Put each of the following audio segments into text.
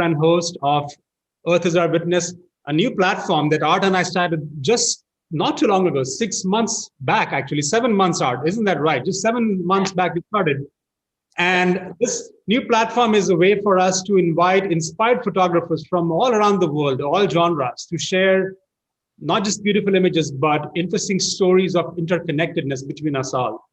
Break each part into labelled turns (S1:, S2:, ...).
S1: and host of Earth is Our Witness, a new platform that Art and I started just not too long ago, 6 months back, actually, 7 months, Art. Isn't that right? Just 7 months back we started. And this new platform is a way for us to invite inspired photographers from all around the world, all genres, to share not just beautiful images, but interesting stories of interconnectedness between us all.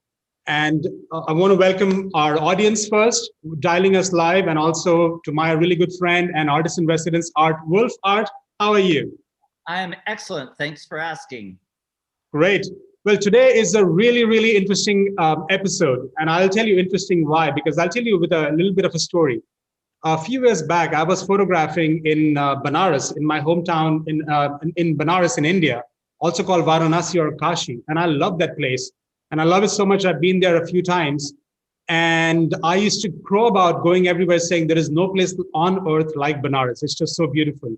S1: And I want to welcome our audience first, dialing us live, and also to my really good friend and artist in residence, Art Wolfe. Art, how are you?
S2: I am excellent. Thanks for asking.
S1: Great. Well, today is a really, really interesting episode. And I'll tell you interesting why, because I'll tell you with a little bit of a story. A few years back, I was photographing in Banaras, in my hometown in Banaras in India, also called Varanasi or Kashi. And I love that place. And I love it so much. I've been there a few times. And I used to crow about going everywhere saying there is no place on earth like Banaras. It's just so beautiful.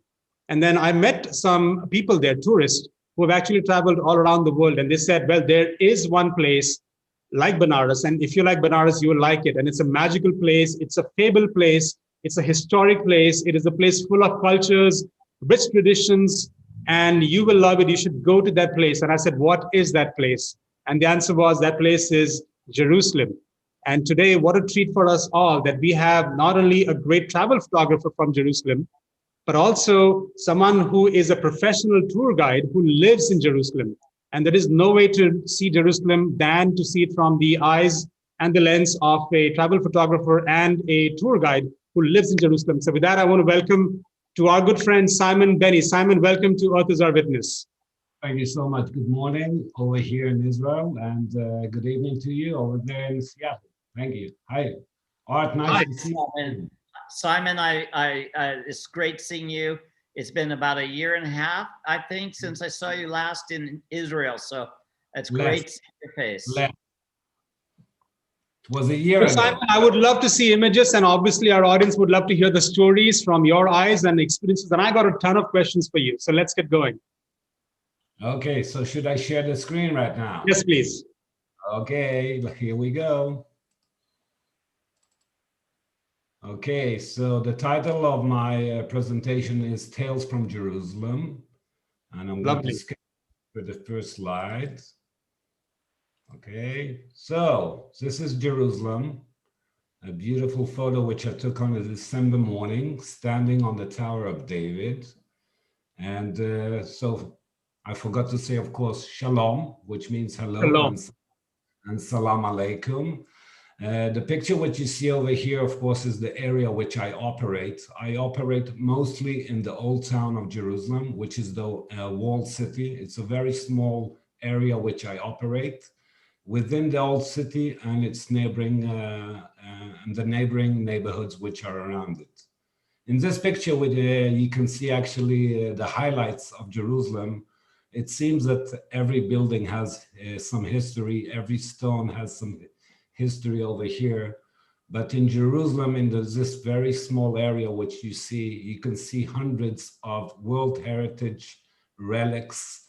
S1: And then I met some people there, tourists, who have actually traveled all around the world. And they said, well, there is one place like Banaras. And if you like Banaras, you will like it. And it's a magical place. It's a fabled place. It's a historic place. It is a place full of cultures, rich traditions, and you will love it. You should go to that place. And I said, what is that place? And the answer was, that place is Jerusalem. And today, what a treat for us all that we have not only a great travel photographer from Jerusalem, but also someone who is a professional tour guide who lives in Jerusalem. And there is no way to see Jerusalem than to see it from the eyes and the lens of a travel photographer and a tour guide who lives in Jerusalem. So with that, I want to welcome to our good friend, Simon Beni. Simon, welcome to Earth is Our Witness.
S3: Thank you so much. Good morning over here in Israel, and good evening to you over there in Seattle. Thank you. Hi, Art. Nice to see you.
S2: Simon, it's great seeing you. It's been about a year and a half, I think, since I saw you last in Israel. So it's great seeing your face.
S3: It was a year ago.
S1: Simon, I would love to see images, and obviously our audience would love to hear the stories from your eyes and experiences. And I got a ton of questions for you. So let's get going.
S3: Okay, so should I share the screen right now?
S1: Yes, please.
S3: Okay, here we go. Okay, so the title of my presentation is Tales from Jerusalem, and I'm going to skip to the first slide. Okay, so this is Jerusalem, a beautiful photo which I took on a December morning, standing on the Tower of David. And so I forgot to say, of course, Shalom, which means hello, and Salam Alaikum. The picture which you see over here, of course, is the area which I operate. I operate mostly in the old town of Jerusalem, which is the walled city. It's a very small area which I operate within the old city and its neighboring and the neighboring neighborhoods which are around it. In this picture, you can see actually the highlights of Jerusalem. It seems that every building has some history. Every stone has some history over here. But in Jerusalem, in this very small area which you can see hundreds of World Heritage relics,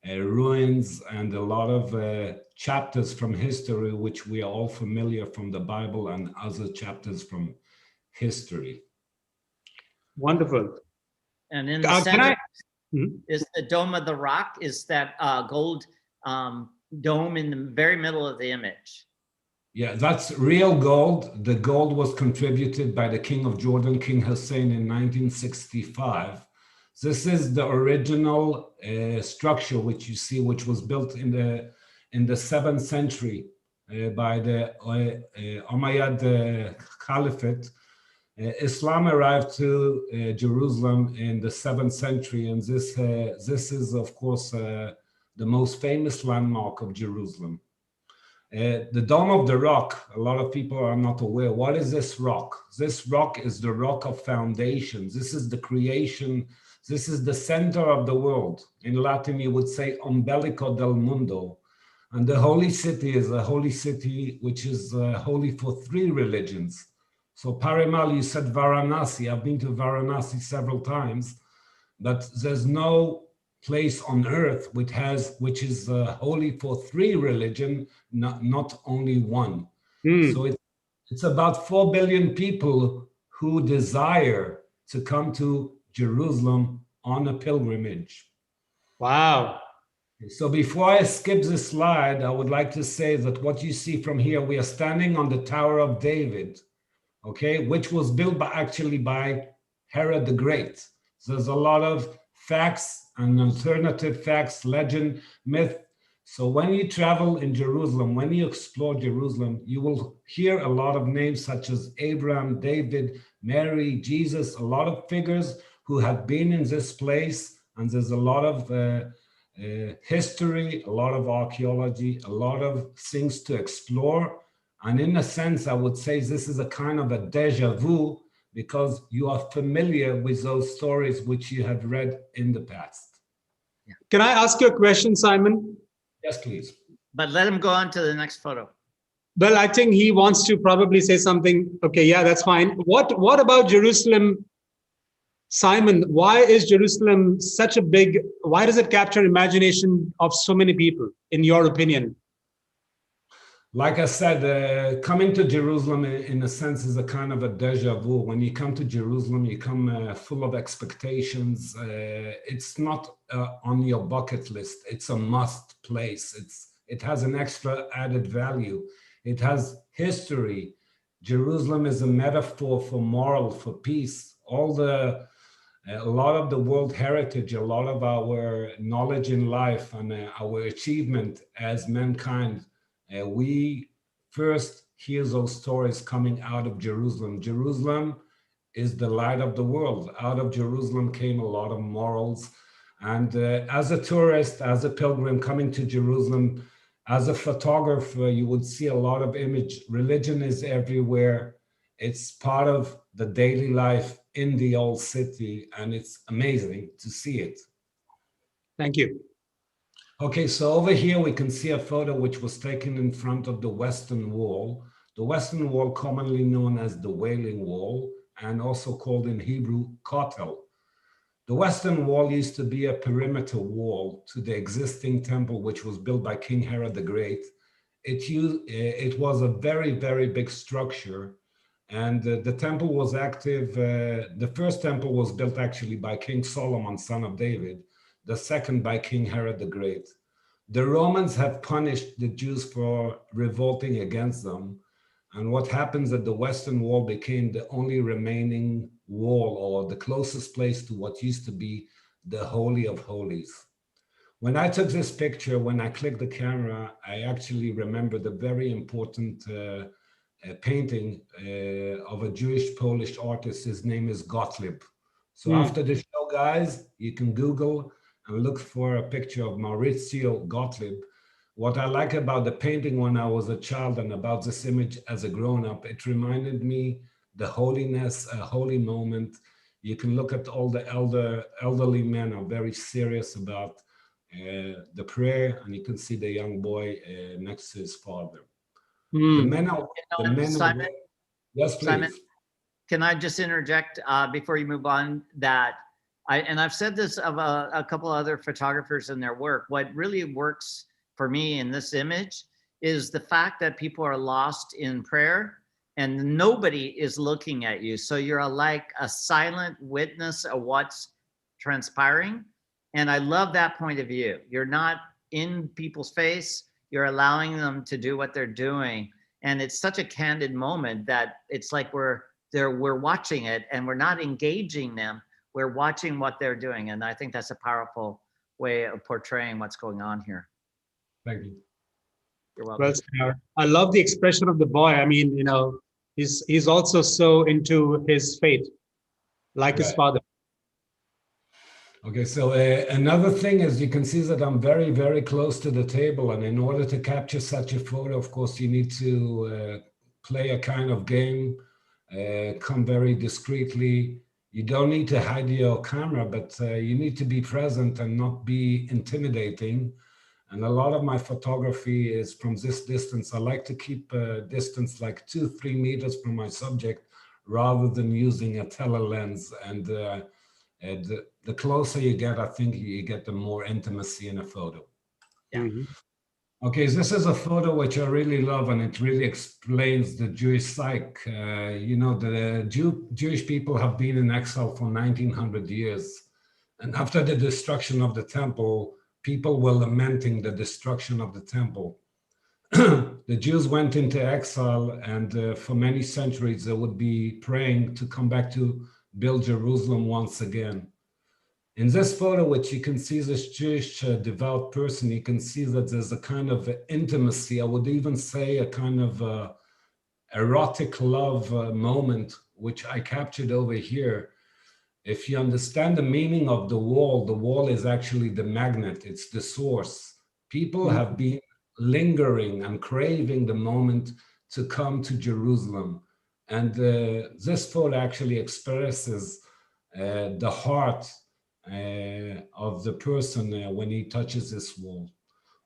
S3: ruins, and a lot of chapters from history, which we are all familiar from the Bible and other chapters from history.
S1: Wonderful.
S2: And in the center is the Dome of the Rock, is that gold dome in the very middle of the image.
S3: Yeah, that's real gold. The gold was contributed by the King of Jordan, King Hussein, in 1965. This is the original structure which you see, which was built in the 7th century by the Umayyad Caliphate. Islam arrived to Jerusalem in the 7th century, and this is, of course, the most famous landmark of Jerusalem. The Dome of the Rock, a lot of people are not aware. What is this rock? This rock is the rock of foundations. This is the creation. This is the center of the world. In Latin, you would say umbilico del mundo. And the holy city is a holy city which is holy for 3 religions. So Parimal, you said Varanasi. I've been to Varanasi several times, but there's no place on earth which is holy for 3 religions, not only one. So it's about 4 billion people who desire to come to Jerusalem on a pilgrimage.
S1: Wow.
S3: So before I skip this slide, I would like to say that what you see from here, we are standing on the Tower of David, okay, which was built actually by Herod the Great. So there's a lot of facts and alternative facts, legend, myth. So when you travel in Jerusalem, when you explore Jerusalem, you will hear a lot of names such as Abraham, David, Mary, Jesus, a lot of figures who have been in this place. And there's a lot of history, a lot of archaeology, a lot of things to explore. And in a sense, I would say this is a kind of a deja vu because you are familiar with those stories which you have read in the past.
S1: Can I ask you a question, Simon?
S3: Yes, please.
S2: But let him go on to the next photo.
S1: Well, I think he wants to probably say something. Okay, yeah, that's fine. What about Jerusalem? Simon, why is Jerusalem such a big, why does it capture imagination of so many people, in your opinion?
S3: Like I said, coming to Jerusalem in a sense is a kind of a deja vu. When you come to Jerusalem, you come full of expectations. It's not on your bucket list. It's a must place. It has an extra added value. It has history. Jerusalem is a metaphor for moral, for peace. A lot of the world heritage, a lot of our knowledge in life and our achievement as mankind, we first hear those stories coming out of Jerusalem. Jerusalem is the light of the world. Out of Jerusalem came a lot of morals. And as a tourist, as a pilgrim coming to Jerusalem, as a photographer, you would see a lot of image. Religion is everywhere. It's part of the daily life in the old city, and it's amazing to see it.
S1: Thank you.
S3: Okay, so over here we can see a photo which was taken in front of the Western Wall. The Western Wall, commonly known as the Wailing Wall, and also called in Hebrew, Kotel. The Western Wall used to be a perimeter wall to the existing temple, which was built by King Herod the Great. It was a very, very big structure. And the temple was active. The first temple was built actually by King Solomon, son of David, the second by King Herod the Great. The Romans have punished the Jews for revolting against them. And what happens that the Western Wall became the only remaining wall or the closest place to what used to be the Holy of Holies. When I took this picture, when I clicked the camera, I actually remembered a very important a painting of a Jewish Polish artist. His name is Gottlieb. So after the show, guys, you can Google and look for a picture of Maurizio Gottlieb. What I like about the painting when I was a child and about this image as a grown-up, it reminded me the holiness, a holy moment. You can look at all the elderly men are very serious about the prayer, and you can see the young boy next to his father. The men are
S2: Simon,
S3: yes, please.
S2: Simon, can I just interject before you move on that I've said this of a couple other photographers and their work. What really works for me in this image is the fact that people are lost in prayer and nobody is looking at you. So you're like a silent witness of what's transpiring. And I love that point of view. You're not in people's face. You're allowing them to do what they're doing. And it's such a candid moment that it's like we're watching it and we're not engaging them. We're watching what they're doing. And I think that's a powerful way of portraying what's going on here.
S3: Thank you.
S2: You're welcome.
S1: Well, I love the expression of the boy. I mean, he's also so into his faith, like his father.
S3: Okay, so another thing is you can see that I'm very, very close to the table. And in order to capture such a photo, of course, you need to play a kind of game, come very discreetly. You don't need to hide your camera, but you need to be present and not be intimidating. And a lot of my photography is from this distance. I like to keep a distance like 2-3 meters from my subject rather than using a telelens. And the closer you get, I think you get the more intimacy in a photo.
S2: Yeah.
S3: Okay, this is a photo which I really love, and it really explains the Jewish psyche. The Jewish people have been in exile for 1900 years. And after the destruction of the temple, people were lamenting the destruction of the temple. The Jews went into exile, and for many centuries, they would be praying to come back to build Jerusalem once again. In this photo, which you can see this Jewish devout person, you can see that there's a kind of intimacy, I would even say a kind of erotic love moment, which I captured over here. If you understand the meaning of the wall is actually the magnet, it's the source. People have been lingering and craving the moment to come to Jerusalem. And this photo actually expresses the heart of the person when he touches this wall.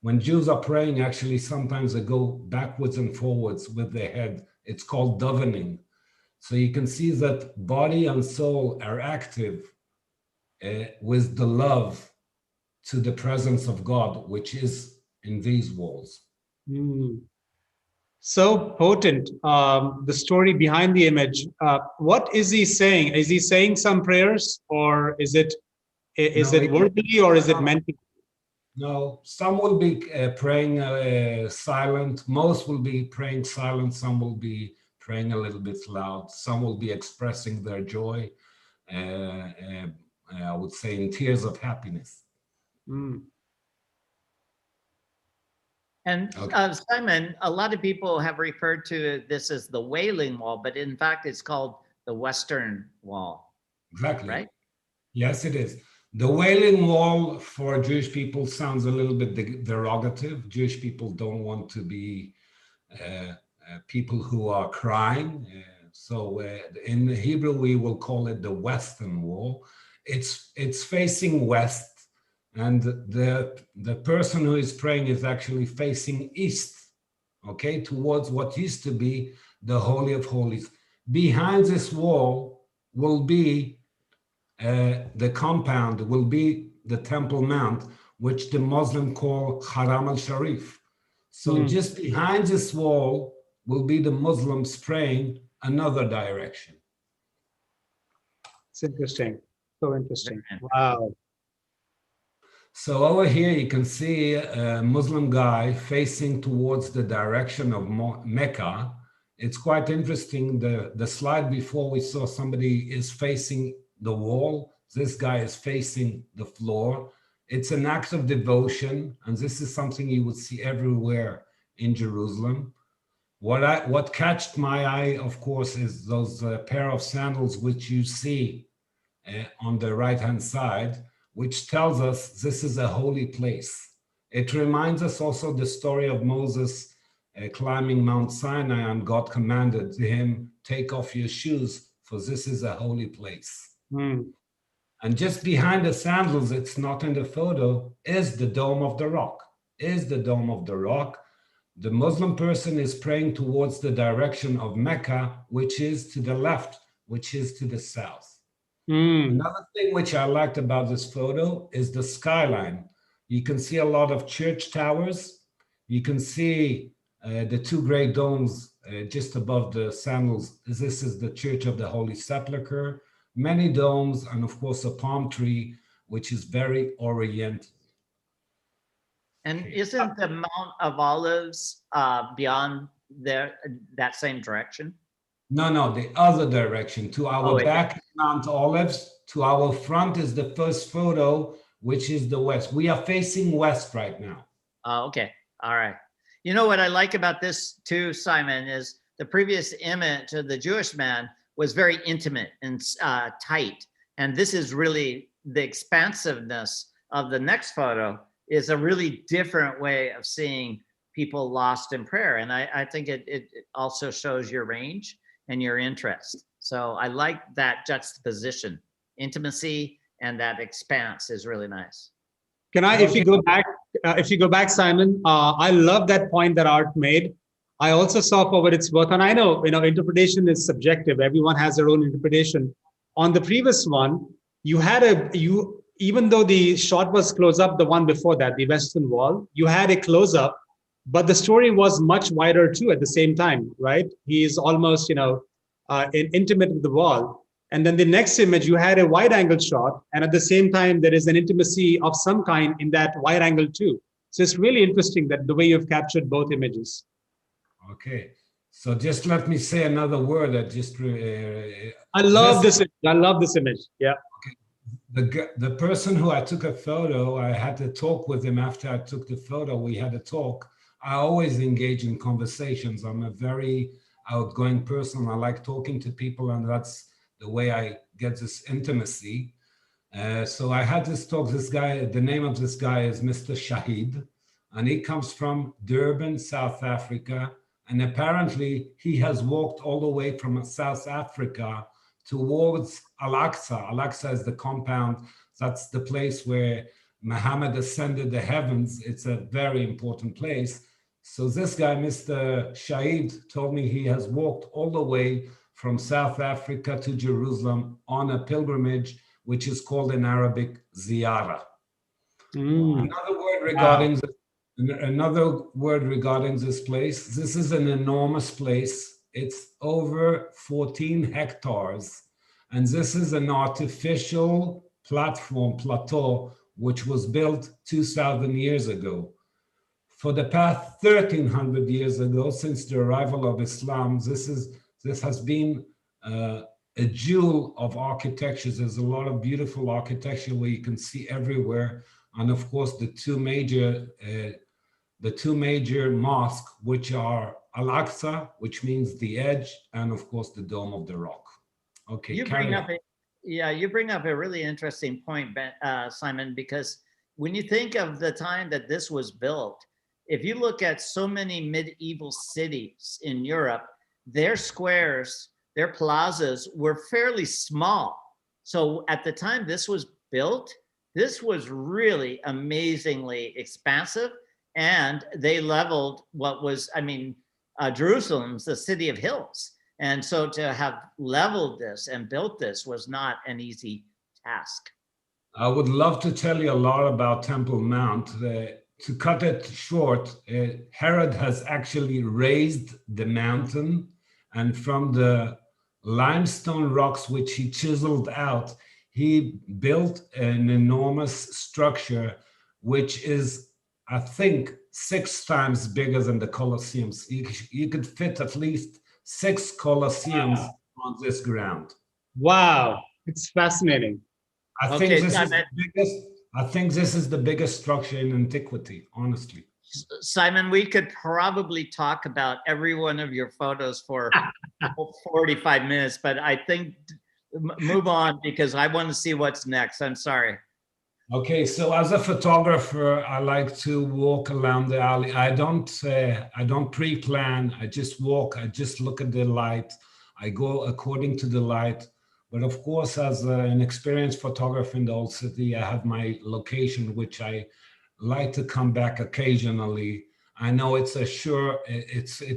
S3: When Jews are praying, actually, sometimes they go backwards and forwards with their head. It's called davening. So you can see that body and soul are active with the love to the presence of God, which is in these walls.
S1: So potent, the story behind the image. What is he saying? Is he saying some prayers, or is it verbally, or is it mentally?
S3: No, some will be praying silent. Most will be praying silent. Some will be praying a little bit loud. Some will be expressing their joy, I would say, in tears of happiness.
S2: And Simon, a lot of people have referred to this as the Wailing Wall, but in fact, it's called the Western Wall.
S3: Exactly.
S2: Right?
S3: Yes, it is. The Wailing Wall for Jewish people sounds a little bit derogative. Jewish people don't want to be people who are crying. So in Hebrew, we will call it the Western Wall. It's facing west. And the person who is praying is actually facing east, okay, towards what used to be the Holy of Holies. Behind this wall will be the compound, will be the Temple Mount, which the Muslim call Haram al-Sharif. So just behind this wall will be the Muslims praying another direction.
S1: It's interesting. So interesting. Wow.
S3: So over here, you can see a Muslim guy facing towards the direction of Mecca. It's quite interesting. The slide before, we saw somebody is facing the wall. This guy is facing the floor. It's an act of devotion, and this is something you would see everywhere in Jerusalem. What catched my eye, of course, is those pair of sandals which you see on the right-hand side, which tells us this is a holy place. It reminds us also the story of Moses climbing Mount Sinai, and God commanded him, take off your shoes, for this is a holy place. And just behind the sandals, it's not in the photo, is the Dome of the Rock. The Muslim person is praying towards the direction of Mecca, which is to the left, which is to the south. Another thing which I liked about this photo is the skyline. You can see a lot of church towers. You can see the two great domes just above the sandals. This is the Church of the Holy Sepulchre. Many domes, and of course a palm tree, which is very oriental.
S2: And isn't the Mount of Olives beyond there, that same direction?
S3: No, the other direction. To our back is Mount Olives. To our front is the first photo, which is the west. We are facing west right now.
S2: Okay. All right. You know what I like about this too, Simon, is the previous image of the Jewish man was very intimate and tight. And this is really the expansiveness of the next photo is a really different way of seeing people lost in prayer. And I think it also shows your range and your interest. So I like that juxtaposition. Intimacy and that expanse is really nice.
S1: Can I, if you go back, Simon, I love that point that Art made. I also saw for what it's worth, and I know, interpretation is subjective. Everyone has their own interpretation. On the previous one, you had even though the shot was close up, the one before that, the Western Wall, you had a close up but the story was much wider too at the same time, right? He is almost, intimate with the wall. And then the next image, you had a wide angle shot. And at the same time, there is an intimacy of some kind in that wide angle too. So it's really interesting that the way you've captured both images.
S3: Okay. So just let me say another word that just
S1: I love this. I love this image. Yeah.
S3: The person who I took a photo, I had to talk with him after I took the photo. We had a talk. I always engage in conversations. I'm a very outgoing person. I like talking to people, and that's the way I get this intimacy. So I had this talk. This guy, the name of this guy is Mr. Shahid, and he comes from Durban, South Africa. And apparently he has walked all the way from South Africa towards Al-Aqsa. Al-Aqsa is the compound. That's the place where Muhammad ascended the heavens. It's a very important place. So this guy, Mr. Shahid, told me he has walked all the way from South Africa to Jerusalem on a pilgrimage, which is called in Arabic, ziyarah. Another word regarding this place. This is an enormous place. It's over 14 hectares. And this is an artificial plateau, which was built 2,000 years ago. For the past 1,300 years ago, since the arrival of Islam, this has been a jewel of architecture. There's a lot of beautiful architecture where you can see everywhere. And of course, the two major mosques, which are Al-Aqsa, which means the edge, and of course, the Dome of the Rock. Okay,
S2: you bring up a really interesting point, Simon, because when you think of the time that this was built, if you look at so many medieval cities in Europe, their squares, their plazas were fairly small. So at the time this was built, this was really amazingly expansive, and they leveled what was, Jerusalem's the city of hills. And so to have leveled this and built this was not an easy task.
S3: I would love to tell you a lot about Temple Mount. To cut it short, Herod has actually raised the mountain, and from the limestone rocks which he chiseled out, he built an enormous structure, which is, I think, 6 times bigger than the Colosseums. You could fit at least 6 Colosseums on this ground.
S1: Wow, it's fascinating.
S3: I think this is the biggest structure in antiquity, honestly.
S2: Simon, we could probably talk about every one of your photos for 45 minutes, but I think move on because I want to see what's next. I'm sorry.
S3: Okay, so as a photographer, I like to walk around the alley. I don't pre-plan. I just walk. I just look at the light. I go according to the light. But of course, as an experienced photographer in the old city, I have my location, which I like to come back occasionally. I know it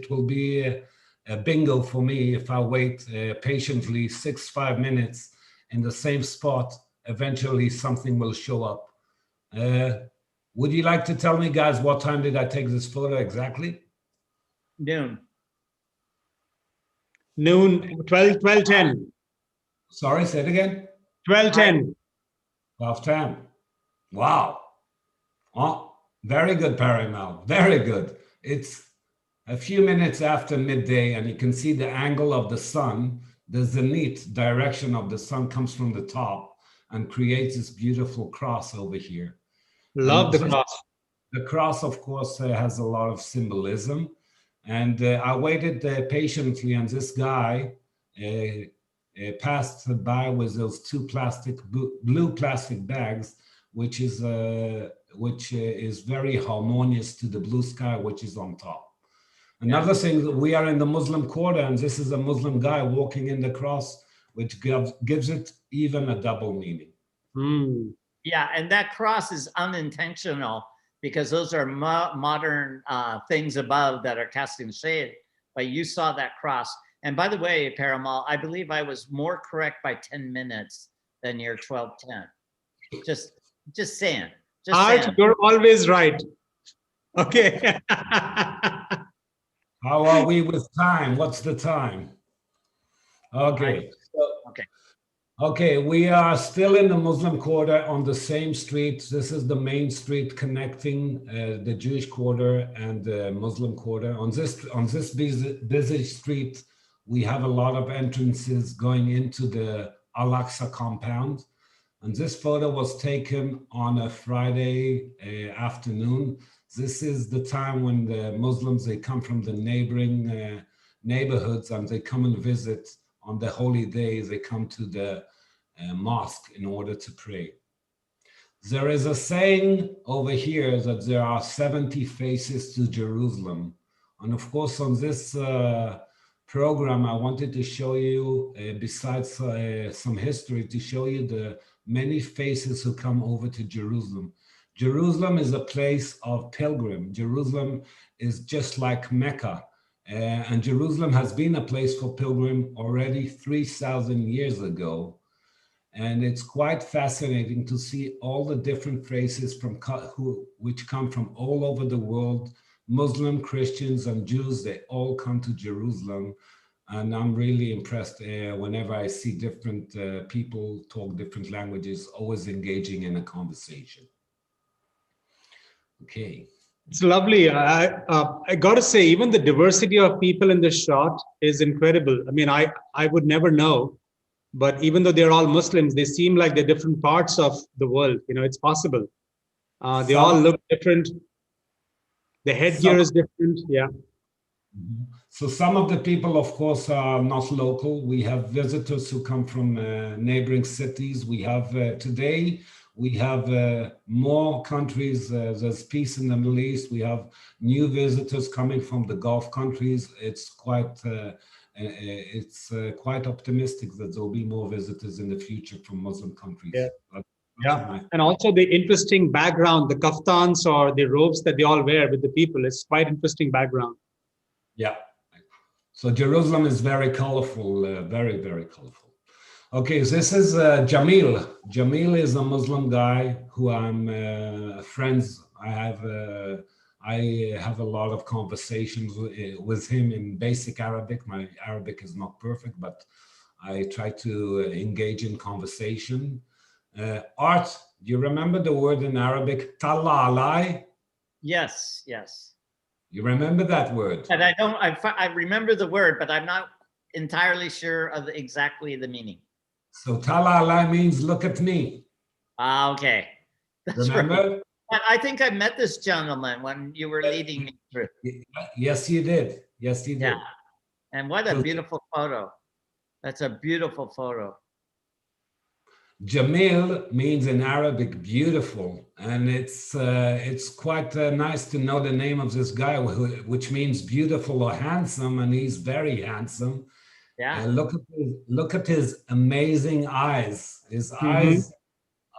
S3: will be a bingo for me if I wait patiently 5 minutes in the same spot. Eventually something will show up. Would you like to tell me, guys, what time did I take this photo exactly?
S2: Noon.
S1: 12:10.
S3: Sorry, say it again.
S1: 12:10.
S3: 12:10. Wow. Oh, very good, Parimal. Very good. It's a few minutes after midday, and you can see the angle of the sun. The zenith direction of the sun comes from the top and creates this beautiful cross over here.
S1: Love the cross.
S3: The cross, of course, has a lot of symbolism. And I waited patiently, and this guy passed by with those 2 blue plastic bags, which is very harmonious to the blue sky, which is on top. Another thing, we are in the Muslim quarter, and this is a Muslim guy walking in the cross, which gives it even a double meaning.
S2: Yeah, and that cross is unintentional because those are modern things above that are casting shade. But you saw that cross. And by the way, Parimal, I believe I was more correct by 10 minutes than your 12:10. Just saying.
S1: Art, you're always right. Okay.
S3: How are we with time? What's the time? Okay.
S2: Okay.
S3: Okay, we are still in the Muslim quarter on the same street. This is the main street connecting the Jewish quarter and the Muslim quarter. On this busy street, we have a lot of entrances going into the Al-Aqsa compound. And this photo was taken on a Friday afternoon. This is the time when the Muslims, they come from the neighboring neighborhoods and they come and visit on the holy days. They come to the mosque in order to pray. There is a saying over here that there are 70 faces to Jerusalem. And of course, on this program, I wanted to show you, besides some history, to show you the many faces who come over to Jerusalem. Jerusalem is a place of pilgrim. Jerusalem is just like Mecca. And Jerusalem has been a place for pilgrim already 3,000 years ago. And it's quite fascinating to see all the different faces which come from all over the world. Muslim, Christians, and Jews, they all come to Jerusalem. And I'm really impressed whenever I see different people talk different languages, always engaging in a conversation. Okay.
S1: It's lovely. I got to say, even the diversity of people in this shot is incredible. I mean, I would never know, but even though they're all Muslims, they seem like they're different parts of the world. You know, it's possible. They all look different. The headgear is different. Yeah.
S3: So some of the people, of course, are not local. We have visitors who come from neighboring cities. We have today, we have more countries. There's peace in the Middle East. We have new visitors coming from the Gulf countries. It's quite optimistic that there will be more visitors in the future from Muslim countries.
S1: Yeah. Yeah, and also the interesting background, the kaftans or the robes that they all wear with the people. It's quite interesting background.
S3: Yeah. So Jerusalem is very colorful, very, very colorful. Okay, so this is Jamil. Jamil is a Muslim guy who I'm friends. I have a lot of conversations with him in basic Arabic. My Arabic is not perfect, but I try to engage in conversation. Art, do you remember the word in Arabic, talla alai?
S2: Yes, yes.
S3: You remember that word?
S2: And I remember the word, but I'm not entirely sure of exactly the meaning.
S3: So talla alai means look at me.
S2: Ah, okay. That's
S3: Remember?
S2: Right. I think I met this gentleman when you were leading me through.
S3: Yes, you did. Yes, you did.
S2: Yeah. And what a beautiful photo. That's a beautiful photo.
S3: Jamil means in Arabic beautiful, and it's quite nice to know the name of this guy, which means beautiful or handsome, and he's very handsome.
S2: Yeah.
S3: Look at his amazing eyes. His eyes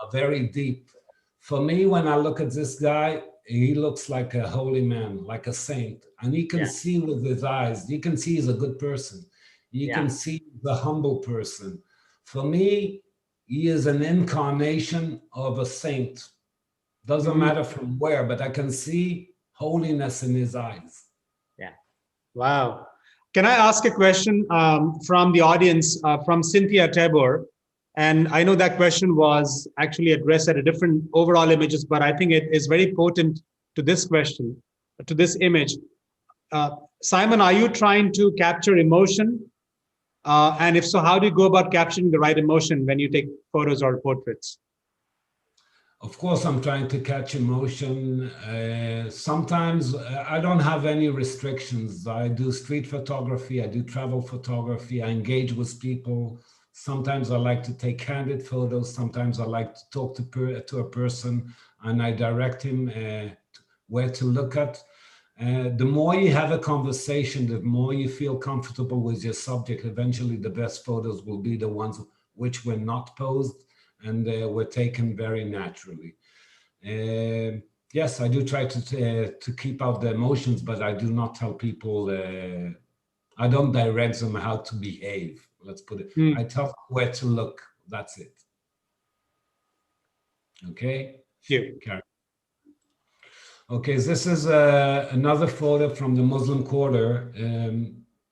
S3: are very deep. For me, when I look at this guy, he looks like a holy man, like a saint, and you can see with his eyes. You can see he's a good person. You can see the humble person. For me, he is an incarnation of a saint. Doesn't matter from where, but I can see holiness in his eyes.
S2: Yeah.
S1: Wow. Can I ask a question from the audience, from Cynthia Tabor? And I know that question was actually addressed at a different overall images, but I think it is very potent to this question, to this image. Simon, are you trying to capture emotion? And if so, how do you go about capturing the right emotion when you take photos or portraits?
S3: Of course, I'm trying to catch emotion. Sometimes I don't have any restrictions. I do street photography, I do travel photography, I engage with people. Sometimes I like to take candid photos. Sometimes I like to talk to a person and I direct him where to look at. The more you have a conversation, the more you feel comfortable with your subject. Eventually, the best photos will be the ones which were not posed and were taken very naturally. Yes, I do try to keep out the emotions, but I do not tell people, I don't direct them how to behave. Let's put it, I tell them where to look. That's it. Okay?
S1: Yeah.
S3: Okay, this is another photo from the Muslim Quarter.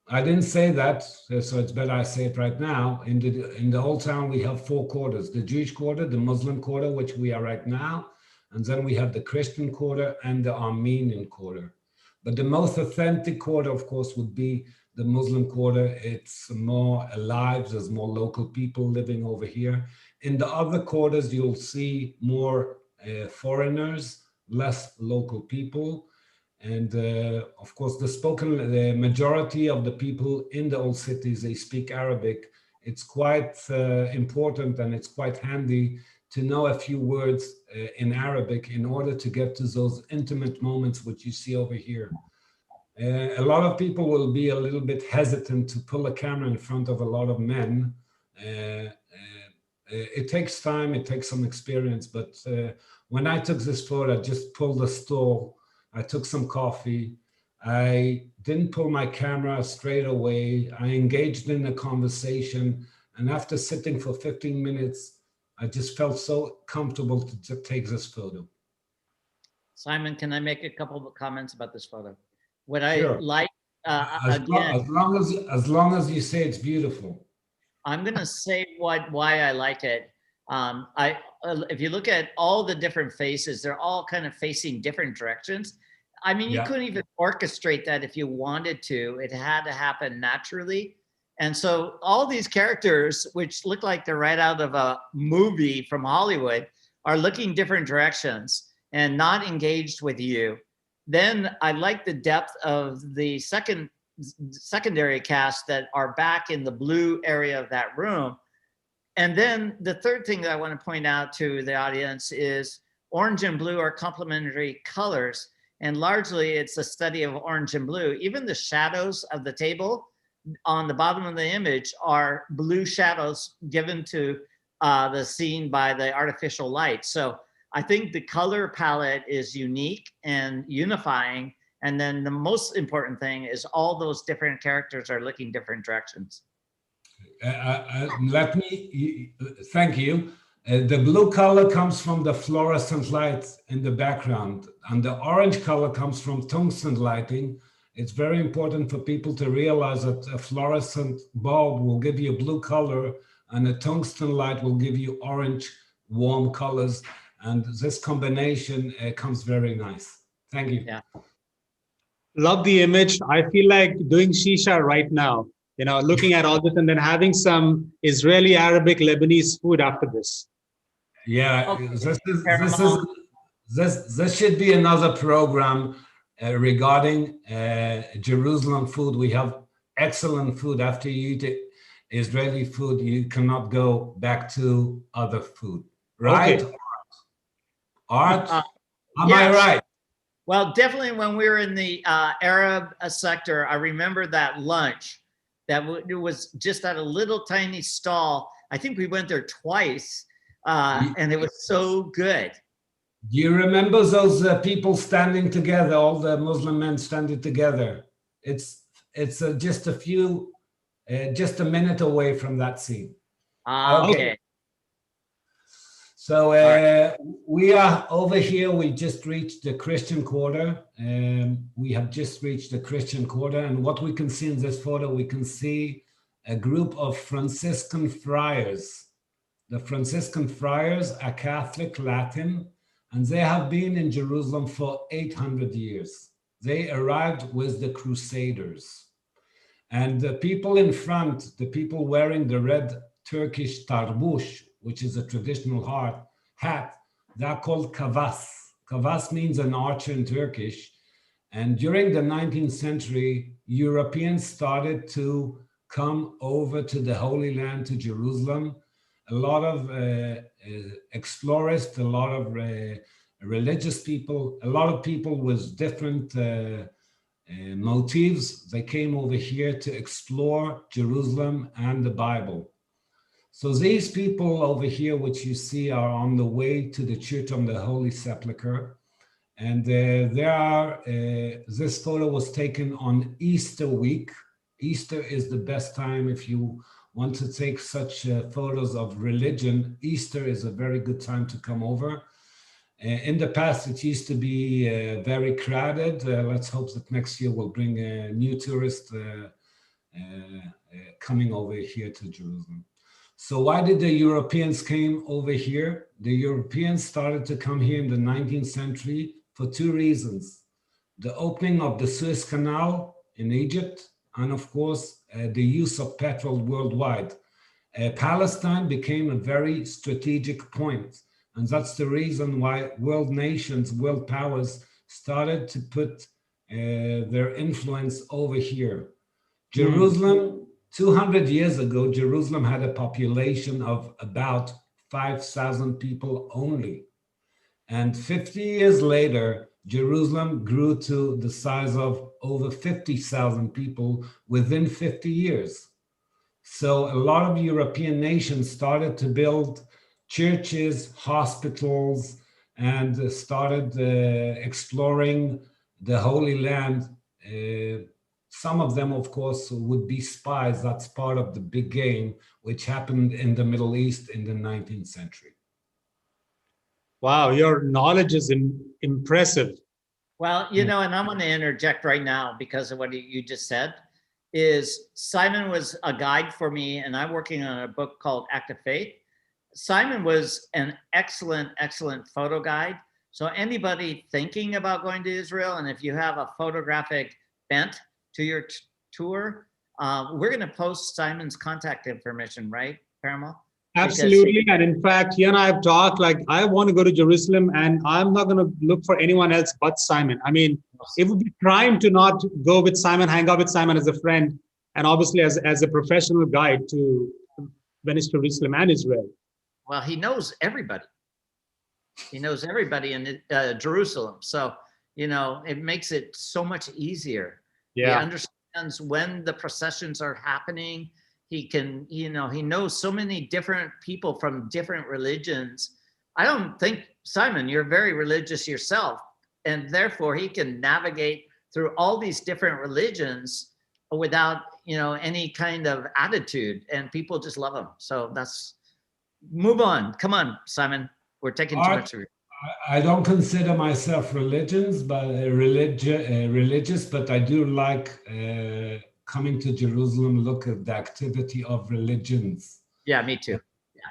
S3: I didn't say that, so it's better I say it right now. In the Old Town, we have 4 quarters: the Jewish quarter, the Muslim quarter, which we are right now, and then we have the Christian quarter and the Armenian quarter. But the most authentic quarter, of course, would be the Muslim quarter. It's more alive. There's more local people living over here. In the other quarters, you'll see more foreigners, less local people. And of course, the majority of the people in the old cities, they speak Arabic. It's quite important, and it's quite handy to know a few words in Arabic in order to get to those intimate moments which you see over here. A lot of people will be a little bit hesitant to pull a camera in front of a lot of men. It takes time, it takes some experience, but when I took this photo, I just pulled a stool, I took some coffee, I didn't pull my camera straight away, I engaged in a conversation, and after sitting for 15 minutes, I just felt so comfortable to take this photo.
S2: Simon, can I make a couple of comments about this photo? What
S3: Sure.
S2: I like,
S3: As long as you say it's beautiful.
S2: I'm going to say why I like it. If you look at all the different faces, they're all kind of facing different directions. I mean, you couldn't even orchestrate that if you wanted to. It had to happen naturally. And so all these characters, which look like they're right out of a movie from Hollywood, are looking different directions and not engaged with you. Then I like the depth of the secondary cast that are back in the blue area of that room. And then the third thing that I want to point out to the audience is orange and blue are complementary colors. And largely it's a study of orange and blue. Even the shadows of the table on the bottom of the image are blue shadows given to the scene by the artificial light. So I think the color palette is unique and unifying. And then the most important thing is all those different characters are looking different directions.
S3: Thank you. The blue color comes from the fluorescent light in the background, and the orange color comes from tungsten lighting. It's very important for people to realize that a fluorescent bulb will give you a blue color, and a tungsten light will give you orange, warm colors. And this combination comes very nice. Thank you.
S2: Yeah.
S1: Love the image. I feel like doing shisha right now, you know, looking at all this and then having some Israeli, Arabic, Lebanese food after this.
S3: Yeah, okay. This should be another program regarding Jerusalem food. We have excellent food. After you eat Israeli food, you cannot go back to other food, right? Okay. Art, am I right?
S2: Well, definitely when we were in the Arab sector, I remember that lunch that it was just at a little tiny stall. I think we went there twice and it was so good.
S3: Do you remember those people standing together, all the Muslim men standing together? It's just just a minute away from that scene.
S2: Okay.
S3: So we are over here. We just reached the Christian quarter. We have just reached the Christian quarter. And what we can see in this photo, we can see a group of Franciscan friars. The Franciscan friars are Catholic Latin, and they have been in Jerusalem for 800 years. They arrived with the Crusaders. And the people in front, the people wearing the red Turkish tarbush, which is a traditional hat, they're called kavas. Kavas means an archer in Turkish. And during the 19th century, Europeans started to come over to the Holy Land, to Jerusalem. A lot of explorers, a lot of religious people, a lot of people with different motives. They came over here to explore Jerusalem and the Bible. So these people over here, which you see, are on the way to the Church of the Holy Sepulchre. And this photo was taken on Easter week. Easter is the best time if you want to take such photos of religion. Easter is a very good time to come over. In the past, it used to be very crowded. Let's hope that next year will bring new tourists coming over here to Jerusalem. So why did the Europeans came over here? The Europeans started to come here in the 19th century for two reasons. The opening of the Suez Canal in Egypt, and of course, the use of petrol worldwide. Palestine became a very strategic point, and that's the reason why world nations, world powers started to put their influence over here. Jerusalem, 200 years ago, Jerusalem had a population of about 5,000 people only. And 50 years later, Jerusalem grew to the size of over 50,000 people within 50 years. So a lot of European nations started to build churches, hospitals, and started exploring the Holy Land. Some of them, of course, would be spies. That's part of the big game, which happened in the Middle East in the 19th century.
S1: Wow, your knowledge is impressive.
S2: Well, you know, and I'm going to interject right now because of what you just said, is Simon was a guide for me, and I'm working on a book called Act of Faith. Simon was an excellent, excellent photo guide. So anybody thinking about going to Israel, and if you have a photographic bent to your tour, we're going to post Simon's contact information, right, Parimal?
S1: Absolutely. And in fact, he and I have talked, like, I want to go to Jerusalem and I'm not going to look for anyone else but Simon. I mean, it would be crime to not go with Simon, hang out with Simon as a friend, and obviously as a professional guide to Venice, Jerusalem, and Israel.
S2: Well, he knows everybody. He knows everybody in Jerusalem. So, you know, it makes it so much easier.
S1: Yeah.
S2: He understands when the processions are happening. He can, you know, he knows so many different people from different religions. I don't think, Simon, you're very religious yourself, and therefore he can navigate through all these different religions without, you know, any kind of attitude, and people just love him. So that's, move on. Come on, Simon. We're taking too much of your.
S3: I don't consider myself religious, but I do like coming to Jerusalem, look at the activity of religions.
S2: Yeah, me too. Yeah,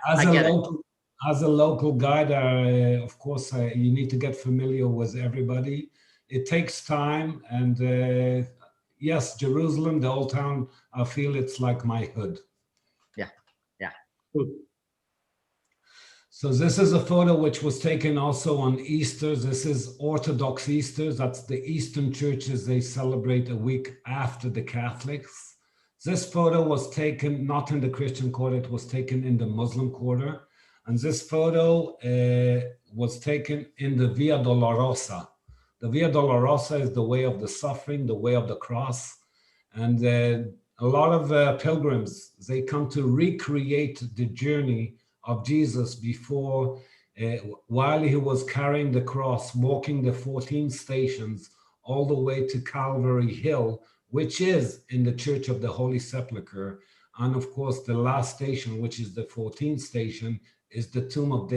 S3: As a local guide, of course, you need to get familiar with everybody. It takes time, and yes, Jerusalem, the old town, I feel it's like my hood.
S2: Yeah, yeah.
S1: Good.
S3: So this is a photo which was taken also on Easter. This is Orthodox Easter. That's the Eastern churches. They celebrate a week after the Catholics. This photo was taken not in the Christian quarter, it was taken in the Muslim quarter. And this photo was taken in the Via Dolorosa. The Via Dolorosa is the way of the suffering, the way of the cross. And a lot of pilgrims, they come to recreate the journey of Jesus before, while he was carrying the cross, walking the 14 stations all the way to Calvary Hill, which is in the Church of the Holy Sepulchre. And of course, the last station, which is the 14th station, is the tomb of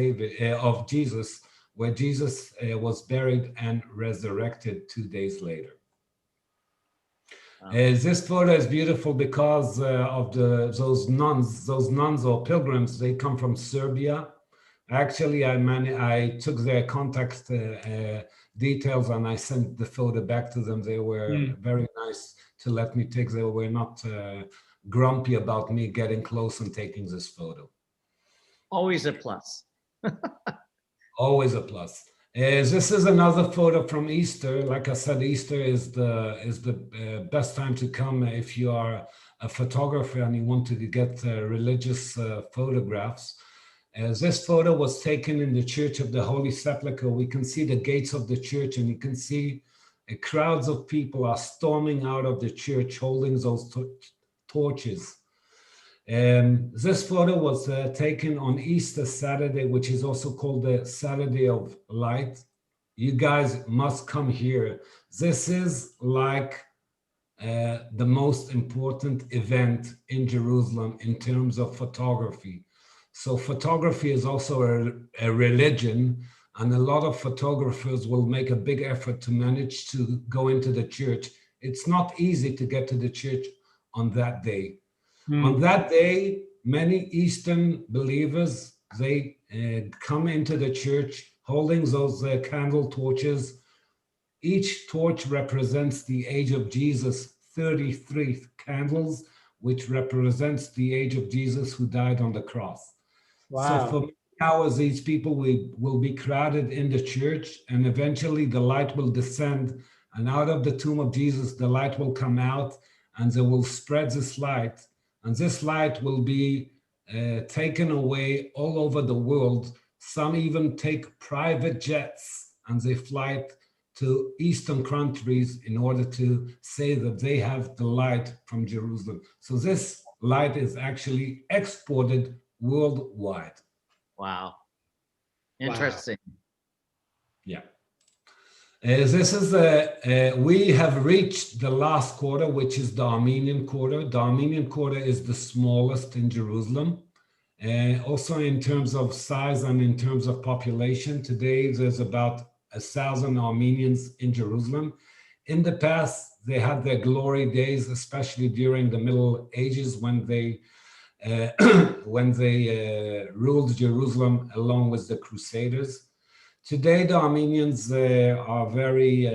S3: of Jesus, where Jesus was buried and resurrected 2 days later. This photo is beautiful because of those nuns or pilgrims. They come from Serbia. Actually, I took their contact details and I sent the photo back to them. They were very nice to let me take. They were not grumpy about me getting close and taking this photo.
S2: Always a plus.
S3: Always a plus. This is another photo from Easter. Like I said, Easter is the best time to come if you are a photographer and you want to get religious photographs. This photo was taken in the Church of the Holy Sepulchre. We can see the gates of the church, and you can see crowds of people are storming out of the church holding those torches. This photo was taken on Easter Saturday, which is also called the Saturday of Light. You guys must come here. This is like the most important event in Jerusalem in terms of photography. So photography is also a religion, and a lot of photographers will make a big effort to manage to go into the church. It's not easy to get to the church on that day. On that day, many Eastern believers, they come into the church holding those candle torches. Each torch represents the age of Jesus, 33 candles, which represents the age of Jesus who died on the cross. So for many hours, these people will be crowded in the church, and eventually the light will descend, and out of the tomb of Jesus, the light will come out, and they will spread this light, and this light will be taken away all over the world. Some even take private jets, and they fly to Eastern countries in order to say that they have the light from Jerusalem. So this light is actually exported worldwide.
S2: Wow. Interesting.
S3: Yeah. This is we have reached the last quarter, which is the Armenian quarter. The Armenian quarter is the smallest in Jerusalem. Also in terms of size and in terms of population, today there's about 1,000 Armenians in Jerusalem. In the past, they had their glory days, especially during the Middle Ages when they ruled Jerusalem along with the Crusaders. Today, the Armenians are very,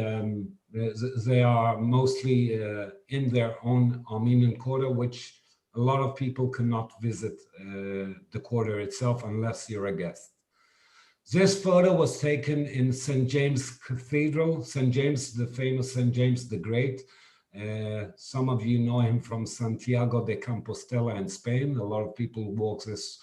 S3: they are mostly in their own Armenian quarter, which a lot of people cannot visit the quarter itself unless you're a guest. This photo was taken in St. James Cathedral, St. James, the famous St. James the Great. Some of you know him from Santiago de Compostela in Spain. A lot of people walk this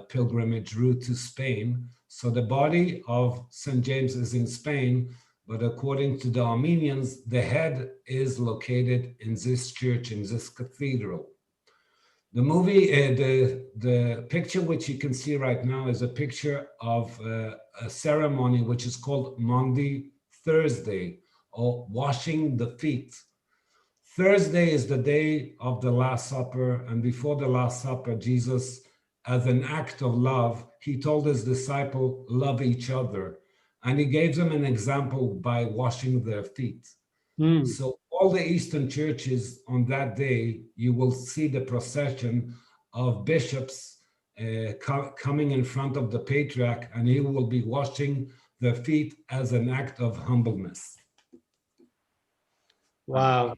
S3: pilgrimage route to Spain. So the body of St. James is in Spain, but according to the Armenians, the head is located in this church, in this cathedral. The movie, the picture which you can see right now is a picture of a ceremony which is called Maundy Thursday, or washing the feet. Thursday is the day of the Last Supper, and before the Last Supper, Jesus, as an act of love, he told his disciple, love each other, and he gave them an example by washing their feet. So all the Eastern churches on that day, you will see the procession of bishops coming in front of the patriarch, and he will be washing their feet as an act of humbleness.
S1: Wow.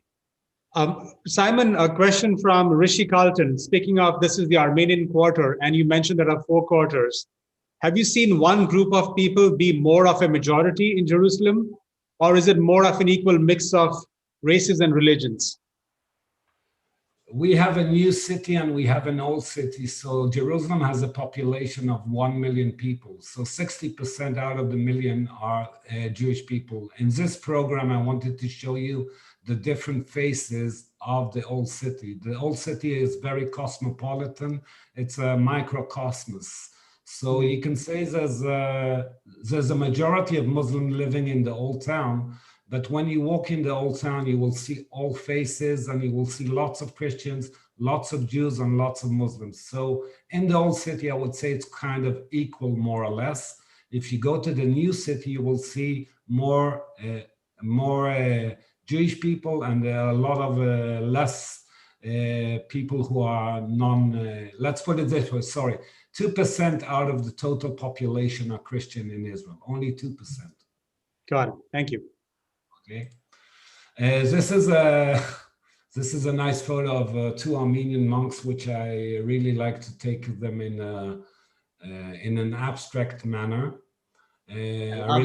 S1: Simon, a question from Rishi Carlton. Speaking of, this is the Armenian quarter, and you mentioned there are 4 quarters. Have you seen one group of people be more of a majority in Jerusalem, or is it more of an equal mix of races and religions?
S3: We have a new city and we have an old city. So Jerusalem has a population of 1 million people. So 60% out of the million are Jewish people. In this program, I wanted to show you the different faces of the old city. The old city is very cosmopolitan. It's a microcosmos. So you can say there's a majority of Muslims living in the old town, but when you walk in the old town, you will see all faces, and you will see lots of Christians, lots of Jews, and lots of Muslims. So in the old city, I would say it's kind of equal, more or less. If you go to the new city, you will see more Jewish people and a lot of less people who are let's put it this way, sorry. 2% out of the total population are Christian in Israel, only 2%.
S1: Got it. Thank you.
S3: Okay. This is a nice photo of 2 Armenian monks, which I really like to take them in an abstract manner. I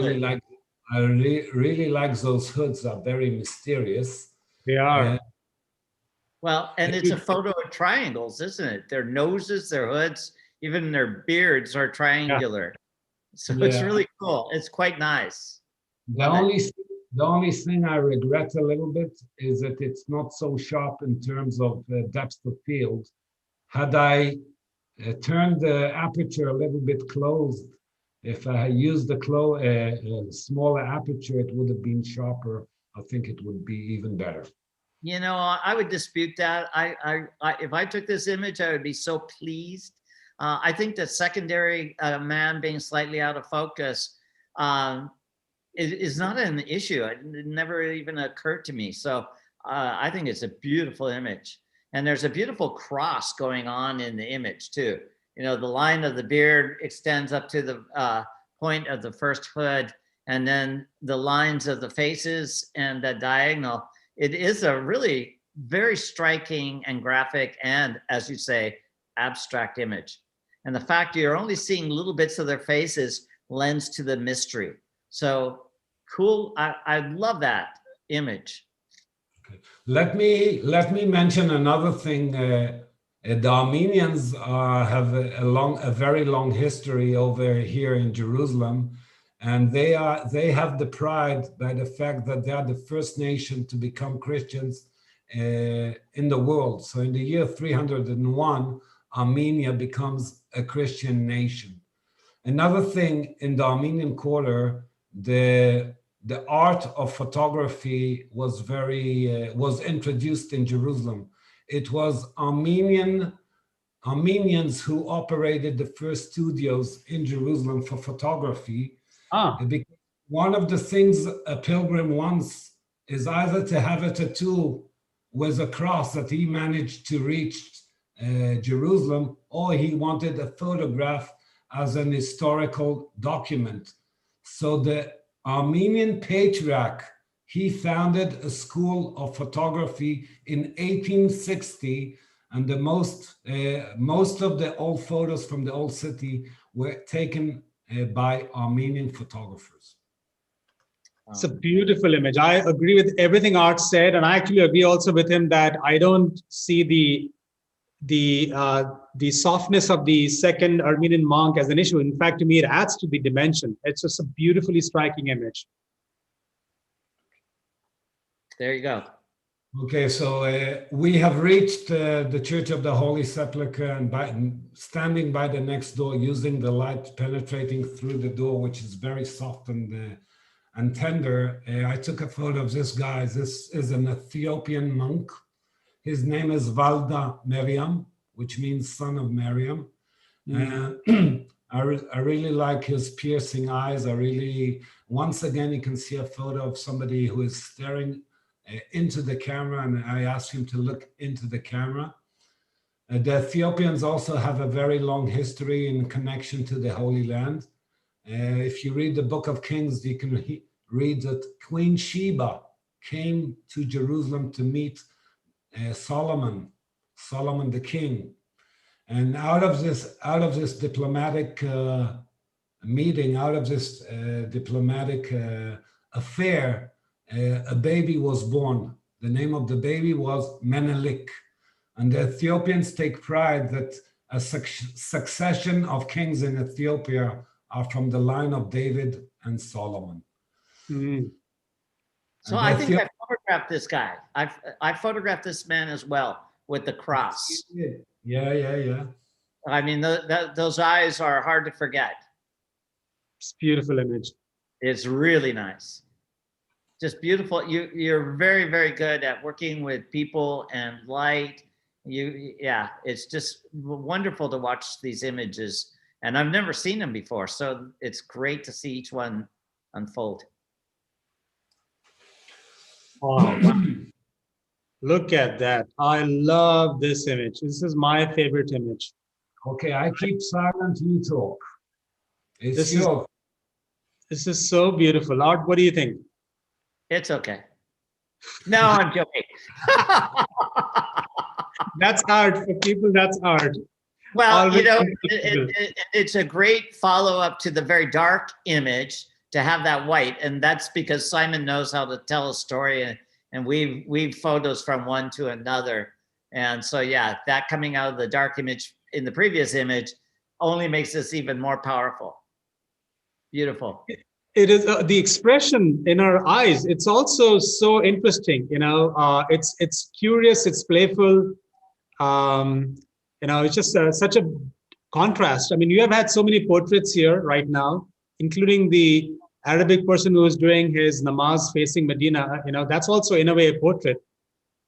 S3: really like those hoods, are very mysterious.
S1: They are.
S2: Well, and it's a photo of triangles, isn't it? Their noses, their hoods, even their beards are triangular. Yeah. So it's really cool. It's quite nice.
S3: The only thing I regret a little bit is that it's not so sharp in terms of depth of field. Had I turned the aperture a little bit closed, if I used the smaller aperture, it would have been sharper. I think it would be even better.
S2: You know, I would dispute that. If I took this image, I would be so pleased. I think the secondary man being slightly out of focus is not an issue. It never even occurred to me. So I think it's a beautiful image. And there's a beautiful cross going on in the image too. You know, the line of the beard extends up to the point of the first hood, and then the lines of the faces and the diagonal. It is a really very striking and graphic and, as you say, abstract image. And the fact you're only seeing little bits of their faces lends to the mystery. So cool. I love that image.
S3: Okay. Let me mention another thing. The Armenians have a very long history over here in Jerusalem, and they have the pride by the fact that they are the first nation to become Christians in the world. So in the year 301, Armenia becomes a Christian nation. Another thing in the Armenian quarter, the art of photography was was introduced in Jerusalem. It was Armenians who operated the first studios in Jerusalem for photography. Because one of the things a pilgrim wants is either to have a tattoo with a cross that he managed to reach Jerusalem, or he wanted a photograph as an historical document. So the Armenian patriarch, he founded a school of photography in 1860, and the most of the old photos from the old city were taken by Armenian photographers.
S1: It's a beautiful image. I agree with everything Art said, and I actually agree also with him that I don't see the softness of the second Armenian monk as an issue. In fact, to me, it adds to the dimension. It's just a beautifully striking image.
S2: There you go.
S3: Okay, so we have reached the Church of the Holy Sepulchre, and standing by the next door, using the light penetrating through the door, which is very soft and tender, I took a photo of this guy. This is an Ethiopian monk. His name is Valda Meriam, which means son of Miriam. I really like his piercing eyes. Once again, you can see a photo of somebody who is staring into the camera, and I asked him to look into the camera. The Ethiopians also have a very long history in connection to the Holy Land. If you read the Book of Kings, you can read that Queen Sheba came to Jerusalem to meet Solomon the king. And out of this diplomatic meeting, out of this diplomatic affair, a baby was born. The name of the baby was Menelik. And the Ethiopians take pride that a succession of kings in Ethiopia are from the line of David and Solomon.
S2: So I think I photographed this guy. I photographed this man as well with the cross.
S3: Yeah.
S2: I mean, those eyes are hard to forget.
S1: It's a beautiful image.
S2: It's really nice. Just beautiful. You're very, very good at working with people and light. It's just wonderful to watch these images. And I've never seen them before. So it's great to see each one unfold.
S1: Oh, wow. Look at that. I love this image. This is my favorite image.
S3: Okay, I keep silent, you talk. This
S1: is so beautiful. Art, what do you think?
S2: It's okay. No, I'm joking.
S1: That's art. For people, that's art.
S2: Well, it's a great follow-up to the very dark image to have that white. And that's because Simon knows how to tell a story, and weave photos from one to another. And so, yeah, that coming out of the dark image in the previous image only makes this even more powerful. Beautiful.
S1: It is the expression in our eyes. It's also so interesting. It's curious. It's playful. It's just such a contrast. I mean, you have had so many portraits here right now, including the Arabic person who is doing his namaz facing Medina. That's also in a way a portrait.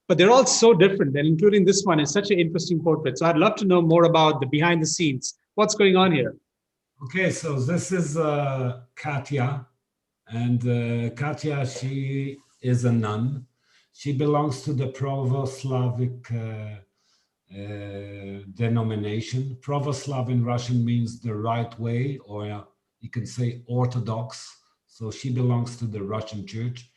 S1: But they're all so different, and including this one is such an interesting portrait. So I'd love to know more about the behind the scenes. What's going on here?
S3: Okay, so this is Katya, and Katya, she is a nun. She belongs to the Provo-Slavic denomination. Provo-Slav in Russian means the right way, or you can say Orthodox. So she belongs to the Russian church.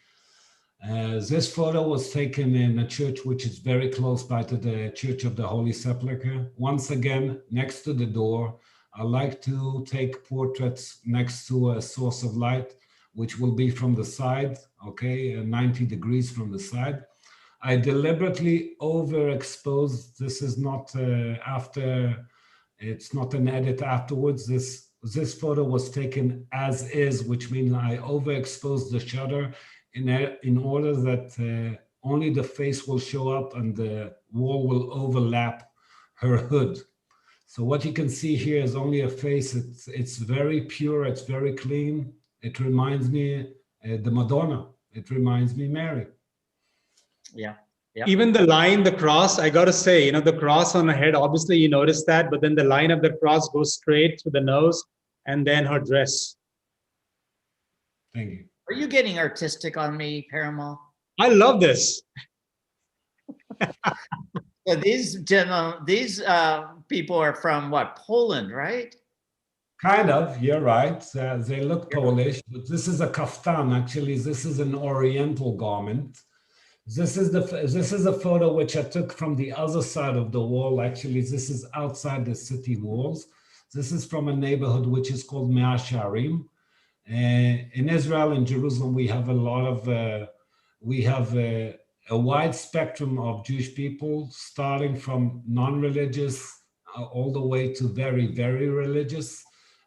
S3: This photo was taken in a church which is very close by to the Church of the Holy Sepulchre. Once again, next to the door, I like to take portraits next to a source of light, which will be from the side, okay, 90 degrees from the side. I deliberately overexposed. This is not it's not an edit afterwards. This photo was taken as is, which means I overexposed the shutter in order that only the face will show up and the wall will overlap her hood. So what you can see here is only a face. It's very pure. It's very clean. It reminds me the Madonna. It reminds me Mary.
S2: Yeah. Yeah.
S1: Even the line, the cross, I got to say, the cross on her head, obviously you notice that, but then the line of the cross goes straight to the nose and then her dress.
S3: Thank you.
S2: Are you getting artistic on me, Parimal?
S1: I love this.
S2: So these people are from what, Poland, right?
S3: Kind of, you're right. They look Polish, but this is a kaftan. Actually, this is an Oriental garment. This is a photo which I took from the other side of the wall. Actually, this is outside the city walls. This is from a neighborhood which is called Mea Shearim. In Israel, in Jerusalem, we have a wide spectrum of Jewish people, starting from non-religious all the way to very, very religious.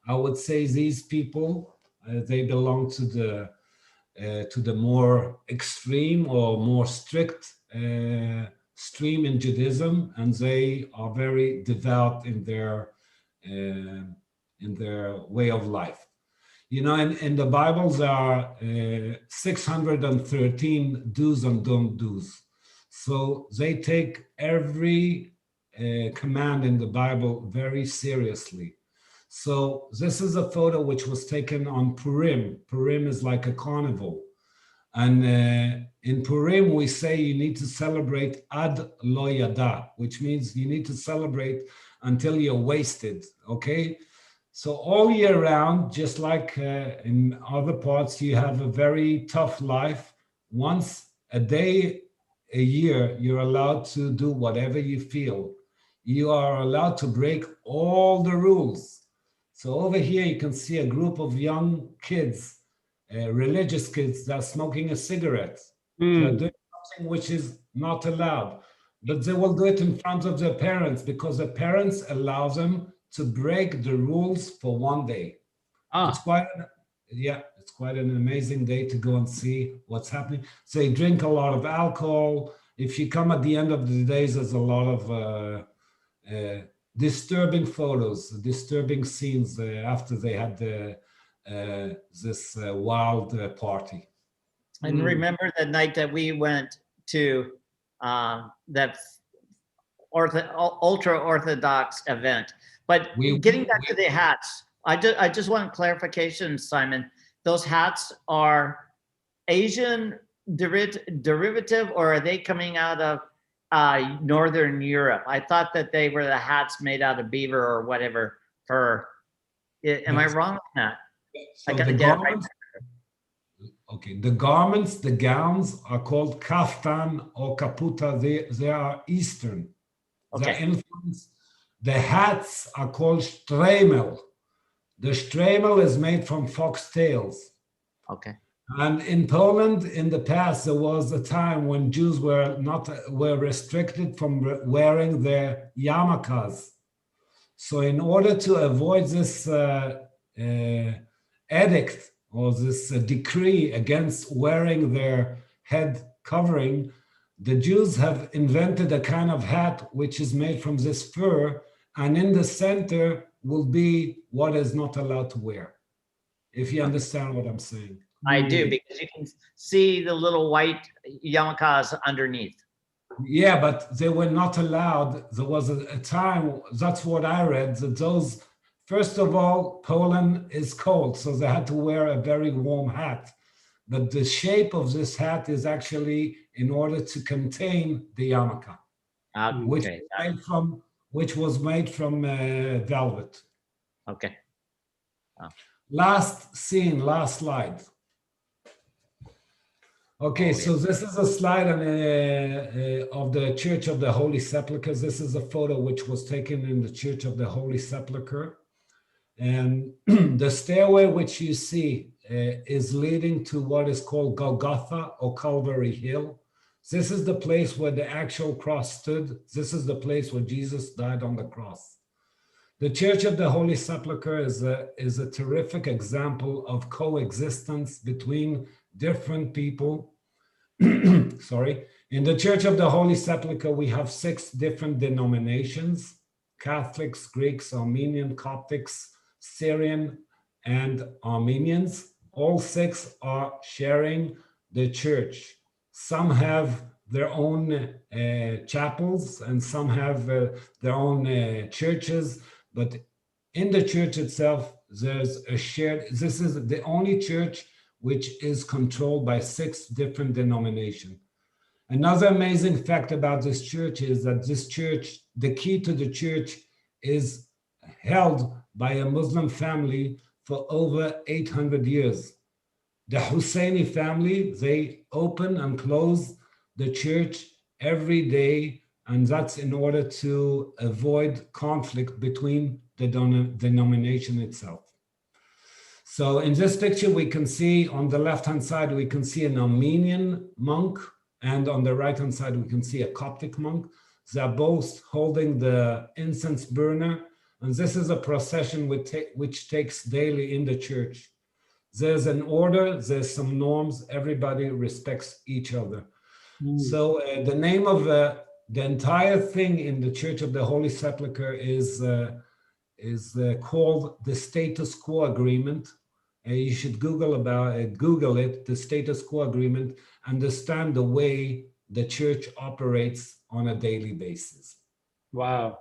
S3: I would say these people, they belong to the more extreme or more strict stream in Judaism, and they are very devout in their way of life. In the Bible, there are 613 do's and don't do's. So they take every command in the Bible very seriously. So this is a photo which was taken on Purim. Purim is like a carnival. And in Purim, we say you need to celebrate ad lo yada, which means you need to celebrate until you're wasted, okay? So all year round, just like in other parts, you have a very tough life. Once a day, a year, you're allowed to do whatever you feel. You are allowed to break all the rules. So over here, you can see a group of young kids, religious kids that are smoking a cigarette. They're doing something which is not allowed, but they will do it in front of their parents because the parents allow them to break the rules for one day. It's quite an amazing day to go and see what's happening. They drink a lot of alcohol. If you come at the end of the days, there's a lot of disturbing photos, disturbing scenes after they had this wild party.
S2: And remember the night that we went to that ultra-Orthodox event. But getting back to the hats, I just want clarification, Simon. Those hats are Asian derivative, or are they coming out of Northern Europe? I thought that they were the hats made out of beaver or whatever fur. Am I wrong on that?
S3: So
S2: I gotta get it right.
S3: Okay, the garments, the gowns are called kaftan or kaputa. They are Eastern.
S2: Okay.
S3: They're influenced. The hats are called streimel. The streimel is made from foxtails.
S2: Okay.
S3: And in Poland, in the past, there was a time when Jews were restricted from wearing their yarmulkes. So in order to avoid this edict or this decree against wearing their head covering, the Jews have invented a kind of hat which is made from this fur, and in the center will be what is not allowed to wear. If you understand what I'm saying.
S2: I do, because you can see the little white yarmulkes underneath.
S3: Yeah, but they were not allowed. There was a time, that's what I read, that those First of all, Poland is cold, so they had to wear a very warm hat. But the shape of this hat is actually in order to contain the yarmulke,
S2: Okay.
S3: which was made from velvet.
S2: Okay. Oh.
S3: Last scene, last slide. Okay, so this is a slide of the Church of the Holy Sepulchre. This is a photo which was taken in the Church of the Holy Sepulchre. And the stairway which you see is leading to what is called Golgotha or Calvary Hill. This is the place where the actual cross stood. This is the place where Jesus died on the cross. The Church of the Holy Sepulchre is a terrific example of coexistence between different people. Sorry. In the Church of the Holy Sepulchre, we have 6 different denominations: Catholics, Greeks, Armenian, Coptics, Syrian, and Armenians. All 6 are sharing the church. Some have their own chapels and some have their own churches, but in the church itself, there's a shared, this is the only church which is controlled by 6 different denominations. Another amazing fact about this church is that this church, the key to the church is held by a Muslim family for over 800 years. The Husseini family, they open and close the church every day, and that's in order to avoid conflict between the denomination itself. So in this picture, we can see on the left-hand side, we can see an Armenian monk, and on the right-hand side, we can see a Coptic monk. They're both holding the incense burner, and this is a procession which takes daily in the church. There's an order, there's some norms, everybody respects each other. So the name of the entire thing in the Church of the Holy Sepulchre is called the Status Quo Agreement. You should Google it, the Status Quo Agreement, understand the way the church operates on a daily basis.
S1: Wow.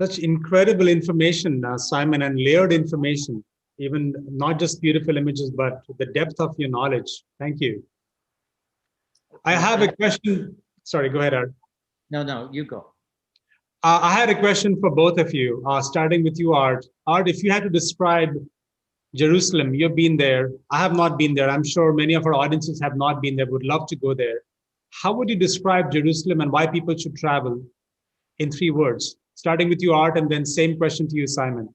S1: Such incredible information, Simon, and layered information, even not just beautiful images, but the depth of your knowledge. Thank you. I have a question. Sorry, go ahead, Art.
S2: No, you go.
S1: I had a question for both of you, starting with you, Art. Art, if you had to describe Jerusalem, you've been there. I have not been there. I'm sure many of our audiences have not been there, would love to go there. How would you describe Jerusalem and why people should travel in 3 words? Starting with you, Art, and then same question to you, Simon.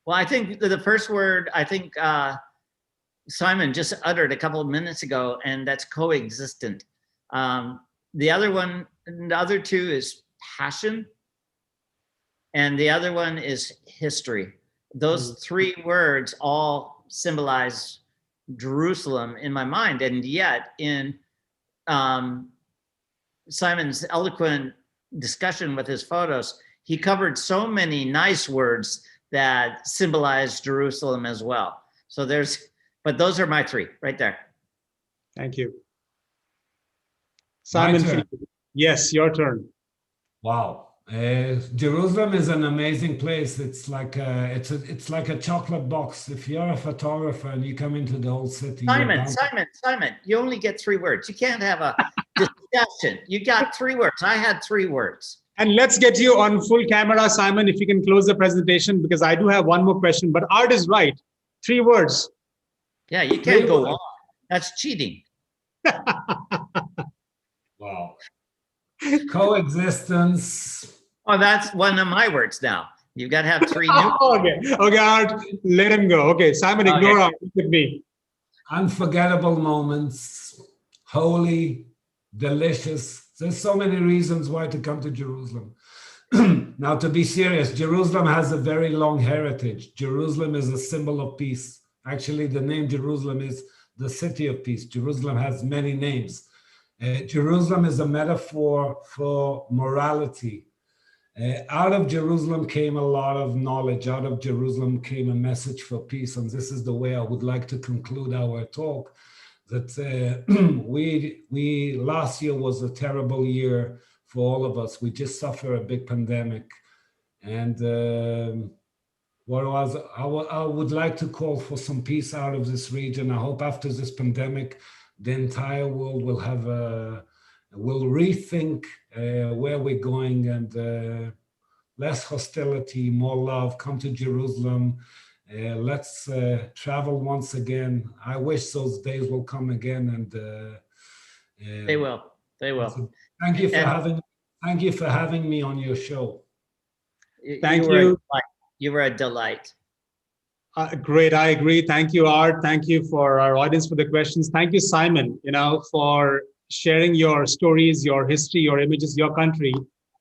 S2: Well, I think the first word, Simon just uttered a couple of minutes ago, and that's coexistent. The other 2 is passion, and the other one is history. Those 3 words all symbolize Jerusalem in my mind, and yet in Simon's eloquent discussion with his photos, he covered so many nice words that symbolize Jerusalem as well. So but those are my 3 right there.
S1: Thank you. Simon, yes, your turn.
S3: Wow. Jerusalem is an amazing place. It's like a chocolate box. If you're a photographer and you come into the old city,
S2: Simon, you only get 3 words. You can't have a discussion. You got 3 words. I had 3 words.
S1: And let's get you on full camera, Simon, if you can close the presentation, because I do have one more question, but Art is right. 3 words.
S2: Yeah, you can't go on. That's cheating.
S3: Wow. Coexistence.
S2: Oh, that's one of my words now. You've got to have 3 new.
S1: Okay, Art, let him go. Okay, Simon, ignore Art. Look at me.
S3: Unforgettable moments, holy, delicious. There's so many reasons why to come to Jerusalem. Now, to be serious, Jerusalem has a very long heritage. Jerusalem is a symbol of peace. Actually, the name Jerusalem is the city of peace. Jerusalem has many names. Jerusalem is a metaphor for morality. Out of Jerusalem came a lot of knowledge. Out of Jerusalem came a message for peace. And this is the way I would like to conclude our talk. That we last year was a terrible year for all of us. We just suffered a big pandemic. And I would like to call for some peace out of this region. I hope after this pandemic, the entire world will rethink where we're going, and less hostility, more love. Come to Jerusalem. Let's travel once again. I wish those days will come again, and
S2: They will. They will.
S3: so thank you for
S2: And-
S3: having me on your show.
S1: Thank
S2: were a
S1: you.
S2: delight. You were a delight.
S1: Great, I agree. Thank you, Art. Thank you for our audience for the questions. Thank you, Simon, for sharing your stories, your history, your images, your country,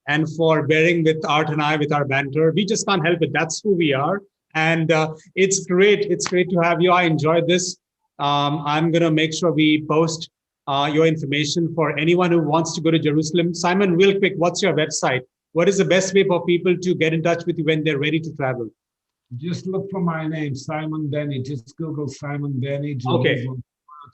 S1: and for bearing with Art and I with our banter. We just can't help it. That's who we are. And it's great. It's great to have you. I enjoyed this. I'm going to make sure we post your information for anyone who wants to go to Jerusalem. Simon, real quick, what's your website? What is the best way for people to get in touch with you when they're ready to travel?
S3: Just look for my name, Simon Beni. Just Google Simon Beni.
S1: Okay.
S3: Jerusalem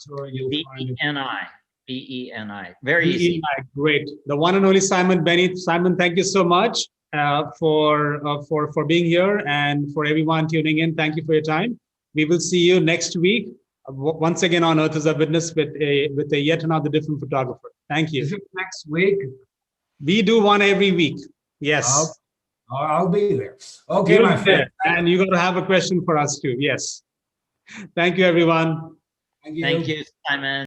S3: Territory, you'll find it.
S2: B-E-N-I. B-E-N-I. Very easy.
S1: Great. The one and only Simon Beni. Simon, thank you so much for being here, and for everyone tuning in. Thank you for your time. We will see you next week once again on Earth as a Witness with a yet another different photographer. Thank you.
S3: Is it next week?
S1: We do one every week. Yes.
S3: I'll be there. Okay,
S1: You're
S3: my friend.
S1: there, and you're going to have a question for us too. Yes. Thank you, everyone.
S3: Thank you.
S2: Thank you, Simon.